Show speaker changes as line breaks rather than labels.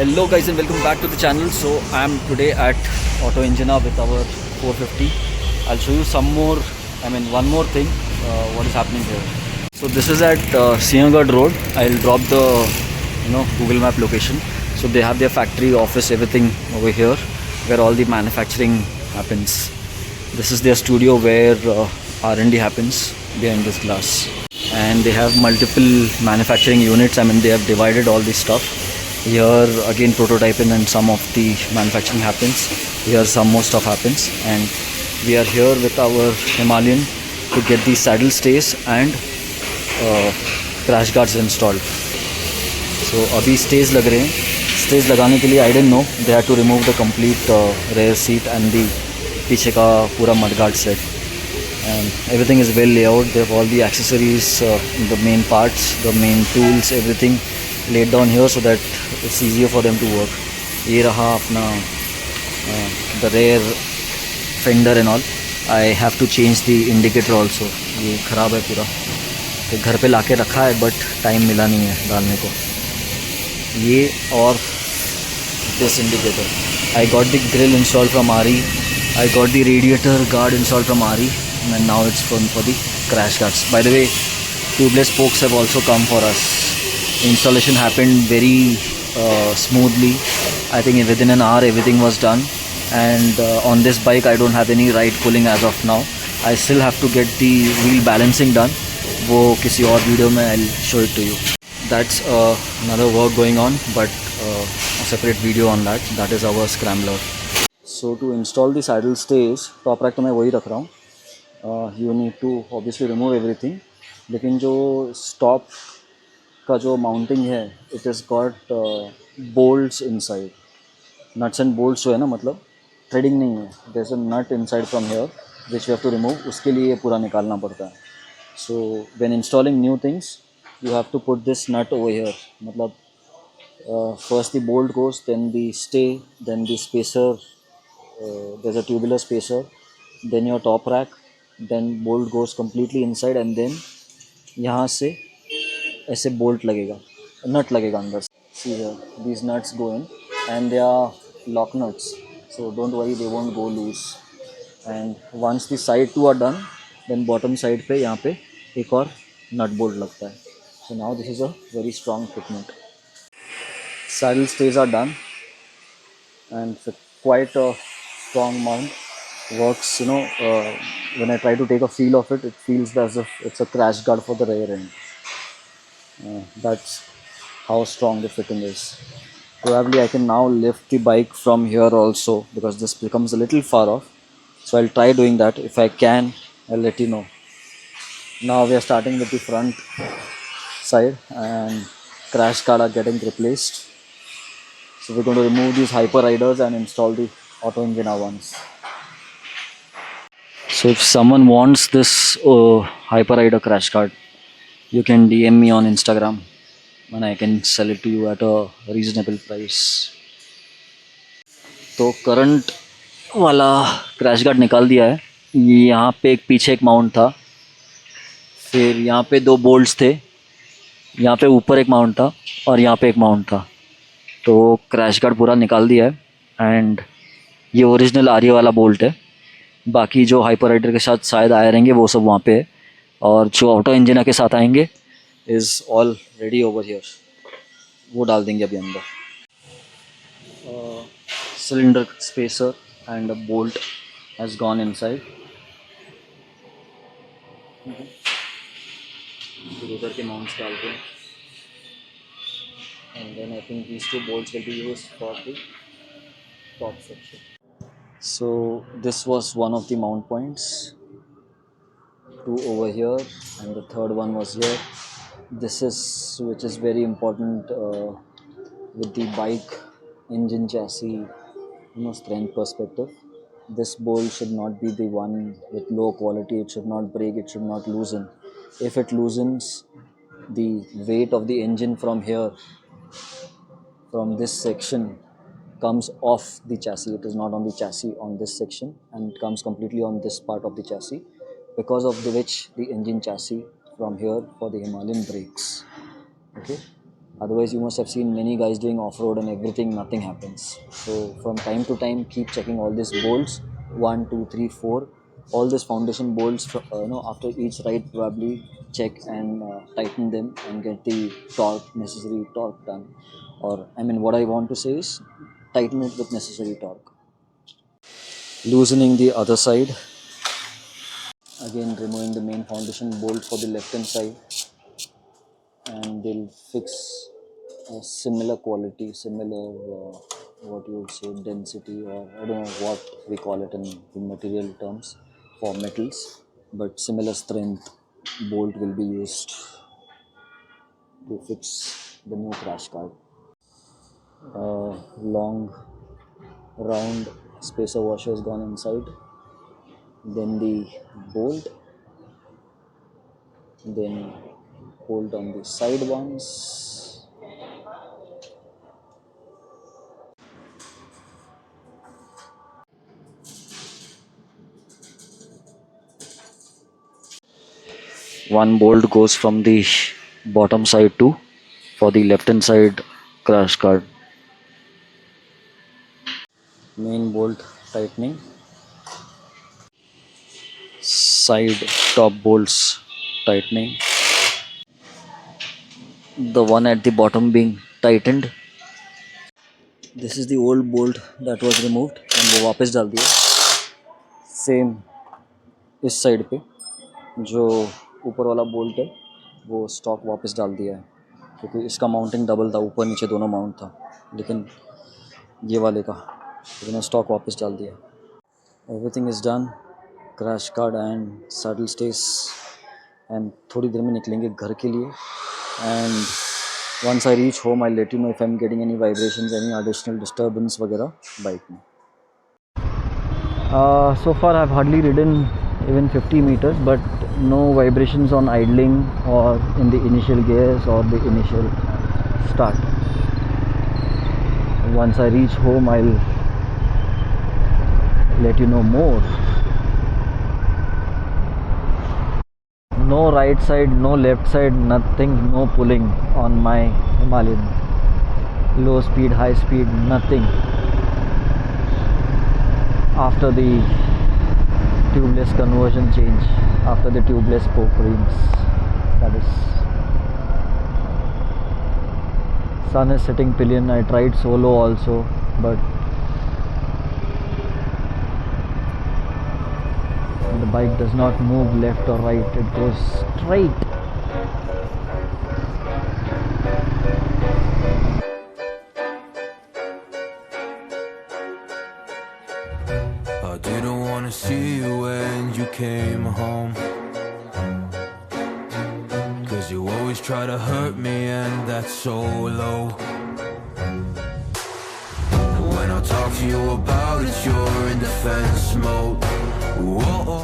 Hello guys and welcome back to the channel. So I am today at Auto Engina with our 450. I'll show you one more thing what is happening here. So this is at Sinhagad Road. I'll drop the Google Map location. So they have their factory, office, everything over here where all the manufacturing happens. This is their studio where R&D happens behind this glass. And they have multiple manufacturing units. They have divided all this stuff. Here again prototyping and some of the manufacturing happens. Here some more stuff happens, and we are here with our Himalayan to get the saddle stays and crash guards installed. So अभी stays लग रहे हैं. Stays लगाने के लिए I didn't know they had to remove the complete rear seat and the पीछे का पूरा mudguard set, and everything is well laid out. They have all the accessories, the main parts, the main tools, everything laid down here so that it's easier for them to work. ये रहा अपना the rear fender and all. I have to change the indicator also. ये ख़राब है पूरा, तो घर पे लाके रखा है बट टाइम मिला नहीं है डालने को. ये और this indicator. I got the grill installed from RE. I got the radiator guard installed from RE, and now it's for the crash guards. By the way, tubeless spokes have also come for us. Installation happened very smoothly. I think within an hour everything was done, and on this bike I don't have any ride pulling as of now. I still have to get the wheel balancing done. वो किसी और video में I'll show it to you. That's another work going on, but a separate video on that. That is our scrambler. So to install the saddle stays, top rack तो मैं वही रख रहा हूँ. You need to obviously remove everything. लेकिन जो stop का जो माउंटिंग है, it is got bolts inside. Nuts and bolts जो है ना, मतलब थ्रेडिंग नहीं है. There is a nut inside from here which we have to remove. उसके लिए पूरा निकालना पड़ता है. So when installing new things you have to put this nut over here. मतलब first the bolt goes, then the stay, then the spacer, there is a tubular spacer, then your top rack, then bolt goes completely inside, and then यहाँ से ऐसे bolt लगेगा, nut लगेगा अंदर. See here, these nuts go in and they are lock nuts, so don't worry, they won't go loose. And once the side two are done, then bottom side पे यहाँ पे एक और नट बोल्ट लगता है. So now this is a very strong fitment. Saddle stays are done and it's quite a strong mount. Works, when I try to take a feel of it, it feels as if it's a crash guard for the rear end. That's how strong the fitting is. Probably I can now lift the bike from here also, because this becomes a little far off. So I'll try doing that. If I can, I'll let you know. Now we are starting with the front side, and crash guard are getting replaced. So we're going to remove these Hyper Riders and install the Auto Engina ones. So if someone wants this Hyper Rider crash guard, you can DM me on Instagram and I can sell it to you at a reasonable price. तो current वाला crash guard निकाल दिया है. यहाँ पे एक पीछे एक माउंट था, फिर यहाँ पे दो बोल्ट्स थे, यहाँ पे ऊपर एक माउंट था और यहाँ पे एक माउंट था. तो क्रैश गार्ड पूरा निकाल दिया है, एंड ये ओरिजिनल आर्य वाला बोल्ट है. बाकी जो हाइपर राइडर के साथ शायद आए रहेंगे वो सब वहाँ पे है, और जो ऑटो इंजिना के साथ आएंगे is all ready over here. वो डाल देंगे अभी अंदर. Cylinder spacer and a bolt has gone inside. उधर के माउंट्स डालते हैं, and then I think these two bolts will be used for the top section. So this was one of the mount points. Two over here and the third one was here. This is which is very important with the bike engine chassis strength perspective. This bolt should not be the one with low quality. It should not break, it should not loosen. If it loosens, the weight of the engine from here, from this section, comes off the chassis. It is not on the chassis on this section, and it comes completely on this part of the chassis, because of which the engine chassis from here for the Himalayan breaks. Okay, Otherwise, you must have seen many guys doing off-road and everything, nothing happens. So from time to time, keep checking all these bolts, 1, 2, 3, 4, all these foundation bolts. After each ride, probably check and tighten them and get the necessary torque done. Or what I want to say is, tighten it with necessary torque. Loosening the other side. Again, removing the main foundation bolt for the left hand side, and they'll fix a similar quality, similar what you would say density, or I don't know what we call it in the material terms for metals, but similar strength bolt will be used to fix the new crash guard. Long round spacer washer has gone inside, then the bolt, then bolt on the side ones. One bolt goes from the bottom side to for the left hand side crash guard. Main bolt tightening, side top bolts tightening, the one at the bottom being tightened. This is the old bolt that was removed and वो वापस डाल दिया. Same इस side पे जो ऊपर वाला bolt है वो स्टॉक वापस डाल दिया है, क्योंकि इसका माउंटिंग डबल था, ऊपर नीचे दोनों माउंट था, लेकिन ये वाले का मैंने स्टॉक वापस डाल दिया. Everything is done, crash guard and saddle stays, and थोड़ी देर में निकलेंगे घर के लिए. And once I reach home, I'll let you know if I'm getting any vibrations, any additional disturbance वगैरह बाइक में. So far I've hardly ridden even 50 meters, but no vibrations on idling or in the initial gears or the initial start. Once I reach home, I'll let you know more. No right side, no left side, nothing, no pulling on my Himalayan. Low speed, high speed, nothing. After the tubeless conversion change, after the tubeless spoke rings, that is. Sun is setting pillion. I tried solo also, but the bike does not move left or right, it goes straight.
I didn't want to see you when you came home, 'cause you always try to hurt me, and that's so low. When I talk to you about it, you're in defense mode. Whoa.